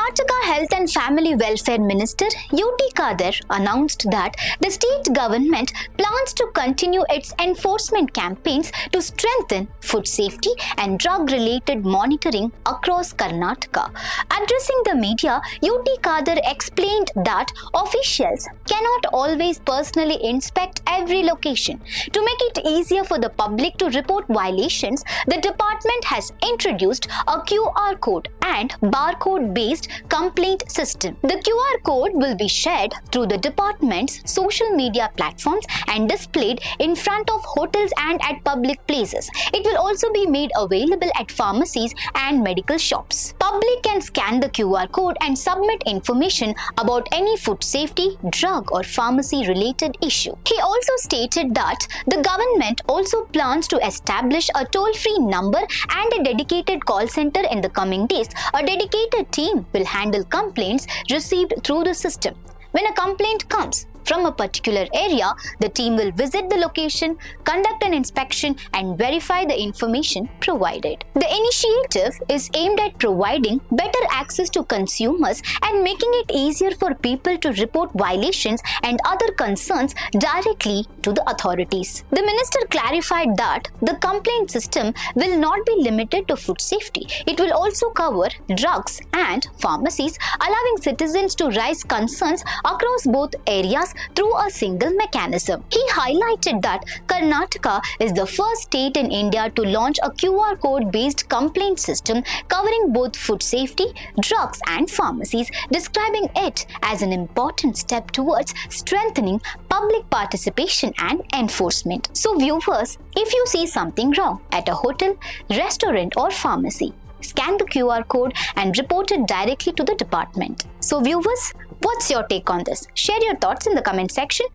Karnataka Health and Family Welfare Minister UT Khader announced that the state government plans to continue its enforcement campaigns to strengthen food safety and drug-related monitoring across Karnataka. Addressing the media, UT Khader explained that officials cannot always personally inspect every location. To make it easier for the public to report violations, the department has introduced a QR code and barcode-based complaint system. The QR code will be shared through the department's social media platforms and displayed in front of hotels and at public places. It will also be made available at pharmacies and medical shops. Public can scan the QR code and submit information about any food safety, drug or pharmacy related issue. He also stated that the government also plans to establish a toll-free number and a dedicated call center in the coming days. A dedicated team will handle complaints received through the system. When a complaint comes from a particular area, the team will visit the location, conduct an inspection and verify the information provided. The initiative is aimed at providing better access to consumers and making it easier for people to report violations and other concerns directly to the authorities. The minister clarified that the complaint system will not be limited to food safety. It will also cover drugs and pharmacies, allowing citizens to raise concerns across both areas through a single mechanism. He highlighted that Karnataka is the first state in India to launch a QR code-based complaint system covering both food safety, drugs and pharmacies, describing it as an important step towards strengthening public participation and enforcement. So viewers, if you see something wrong at a hotel, restaurant or pharmacy, scan the QR code and report it directly to the department. So viewers, what's your take on this? Share your thoughts in the comment section.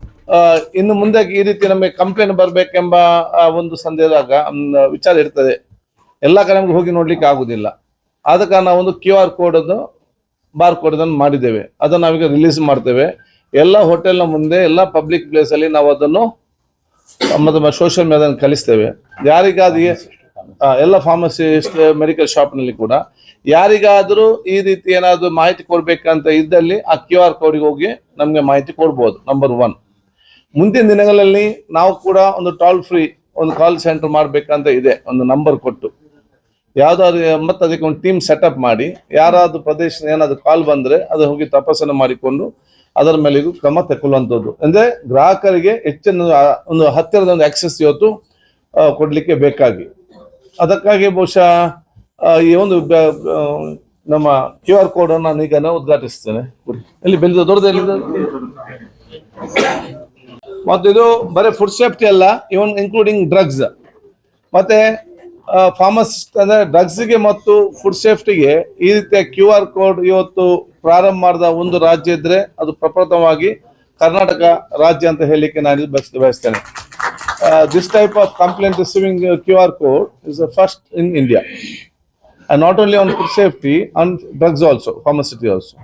ಇನ್ನು ಮುಂದೆ ಈ ರೀತಿ ನಮಗೆ complaint ಬರಬೇಕೆಂಬ ಒಂದು ಸಂದೇಹದಾಗ ವಿಚಾರ ಇರ್ತದೆ. ಎಲ್ಲ ಕಡೆ ನಮಗೆ ಹೋಗಿ ನೋಡ್ಲಿಕ್ಕೆ ಆಗುದಿಲ್ಲ. ಆದ ಕಾರಣ ಒಂದು QR ಕೋಡ್ ಅನ್ನು ಬಾರ್ ಕೋಡ್ ಅನ್ನು ಮಾಡಿದ್ದೇವೆ. ಅದನ್ನು ನಾವೀಗ ರಿಲೀಸ್ ಮಾಡ್ತೇವೆ. ಎಲ್ಲ ಹೋಟೆಲ್ನ ಮುಂದೆ ಎಲ್ಲ ಪಬ್ಲಿಕ್ ಪ್ಲೇಸ್ ಅಲ್ಲಿ ನಾವು ಅದನ್ನು ನಮ್ಮ ಸೋಷಿಯಲ್ ಮೀಡಿಯಾದಲ್ಲಿ ಕಳಿಸ್ತೇವೆ. ಯಾರಿಗಾದ್ರೂ ಎಲ್ಲ ಫಾರ್ಮಸಿಸ್ಟ್ ಮೆಡಿಕಲ್ ಶಾಪ್ನಲ್ಲಿ ಕೂಡ ಯಾರಿಗಾದರೂ ಈ ರೀತಿ ಏನಾದರೂ ಮಾಹಿತಿ ಕೊಡ್ಬೇಕಂತ ಇದ್ದಲ್ಲಿ ಆ QR ಕೋಡ್ಗೆ ಹೋಗಿ ನಮಗೆ ಮಾಹಿತಿ ಕೊಡ್ಬೋದು. ನಂಬರ್ 1. ಮುಂದಿನ ದಿನಗಳಲ್ಲಿ ನಾವು ಕೂಡ ಒಂದು ಟೋಲ್ ಫ್ರೀ ಒಂದು ಕಾಲ್ ಸೆಂಟರ್ ಮಾಡ್ಬೇಕಂತ ಇದೆ. ಒಂದು ನಂಬರ್ ಕೊಟ್ಟು ಯಾವ್ದಾದ್ರು ಮತ್ತೆ ಅದಕ್ಕೆ ಒಂದು ಟೀಮ್ ಸೆಟಪ್ ಮಾಡಿ ಯಾರಾದ್ರೂ ಪ್ರದೇಶದ ಏನಾದ್ರು ಕಾಲ್ ಬಂದ್ರೆ ಅದು ಹೋಗಿ ತಪಾಸಣೆ ಮಾಡಿಕೊಂಡು ಅದರ ಮೇಲೆ ಕ್ರಮ ತಗೊಳ್ಳುವಂಥದ್ದು. ಅಂದ್ರೆ ಗ್ರಾಹಕರಿಗೆ ಹೆಚ್ಚಿನ ಒಂದು ಹತ್ತಿರದ ಒಂದು ಆಕ್ಸೆಸ್ ಇವತ್ತು ಕೊಡ್ಲಿಕ್ಕೆ ಬೇಕಾಗಿ, ಅದಕ್ಕಾಗಿ ಬಹುಶಃ ಈ ಒಂದು ನಮ್ಮ QR ಕೋಡ್ ಅನ್ನು ನಾನು ಈಗ ಉದ್ಘಾಟಿಸ್ತೇನೆ. ಇಲ್ಲಿ ಬೆಳೆದ ದೊಡ್ಡದು ಮತ್ತು ಇದು ಬರೀ ಫುಡ್ ಸೇಫ್ಟಿ ಅಲ್ಲ, ಇವನ್ ಇನ್ಕ್ಲೂಡಿಂಗ್ ಡ್ರಗ್ಸ್ ಮತ್ತೆ ಫಾರ್ಮಸಿಸ್ಟ್ ಅಂದ್ರೆ ಡ್ರಗ್ಸ್ಗೆ ಮತ್ತು ಫುಡ್ ಸೇಫ್ಟಿಗೆ ಈ ರೀತಿಯ QR ಕೋಡ್ ಇವತ್ತು ಪ್ರಾರಂಭ ಮಾಡಿದ ಒಂದು ರಾಜ್ಯ ಇದ್ರೆ ಅದು ಪ್ರಪ್ರಥಮವಾಗಿ ಕರ್ನಾಟಕ ರಾಜ್ಯ ಅಂತ ಹೇಳಲಿಕ್ಕೆ ನಾನು ಬಯಸ್ತೇನೆ. This type of complaint receiving QR code is the first in India, and not only on food safety, on drugs also, pharmaceutical also.